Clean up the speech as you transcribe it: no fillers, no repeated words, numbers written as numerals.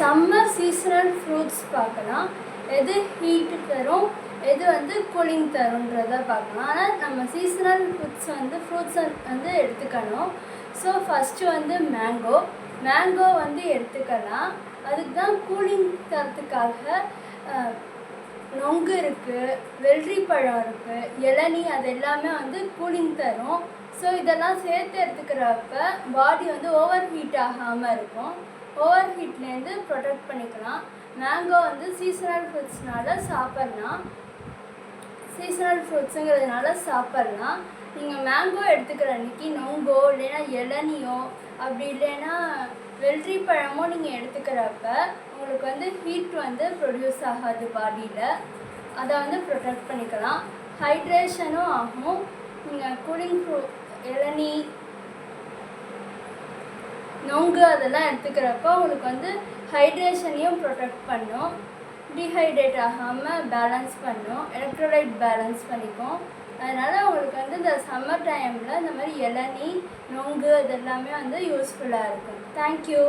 Summer seasonal fruits பார்க்கலாம். எது heat தரும், எது வந்து கூலிங் தருன்றதை பார்க்கலாம். ஆனால் நம்ம சீசனல் ஃப்ரூட்ஸை வந்து எடுத்துக்கணும். ஸோ ஃபஸ்ட்டு வந்து மேங்கோ வந்து எடுத்துக்கலாம். அதுக்கு தான் கூலிங் தரத்துக்காக நொங்கு இருக்குது, வெள்ளரி பழம் இருக்குது, இளநீ, அது எல்லாமே வந்து கூலிங் தரும். ஸோ இதெல்லாம் சேர்த்து எடுத்துக்கிறப்ப பாடி வந்து ஓவர் ஹீட் ஆகாமல் இருக்கும். ஓவர் ஹீட்லேருந்து ப்ரொடெக்ட் பண்ணிக்கலாம். மேங்கோ வந்து சீசனல் ஃப்ரூட்ஸுங்கிறதுனால சாப்பிட்லாம். நீங்கள் மேங்கோ எடுத்துக்கிற அன்றைக்கி நொங்கோ இல்லைன்னா இளநியோ அப்படி இல்லைன்னா வெள்ளரி பழமோ நீங்கள் எடுத்துக்கிறப்ப உங்களுக்கு வந்து ஹீட் வந்து ப்ரொடியூஸ் ஆகாது பாடியில். அதை வந்து ப்ரொடெக்ட் பண்ணிக்கலாம். ஹைட்ரேஷனும் ஆகும். நீங்கள் கூலிங் இளநீ, நொங்கு அதெல்லாம் எடுத்துக்கிறப்போ உங்களுக்கு வந்து ஹைட்ரேஷனையும் ப்ரொடெக்ட் பண்ணும். டீஹைட்ரேட் ஆகாமல் பேலன்ஸ் பண்ணும், எலக்ட்ரோலைட் பேலன்ஸ் பண்ணிக்கும். அதனால் உங்களுக்கு வந்து இந்த சம்மர் டைமில் இந்த மாதிரி இளநீ, நொங்கு அதெல்லாமே வந்து யூஸ்ஃபுல்லாக இருக்கும். தேங்க்யூ.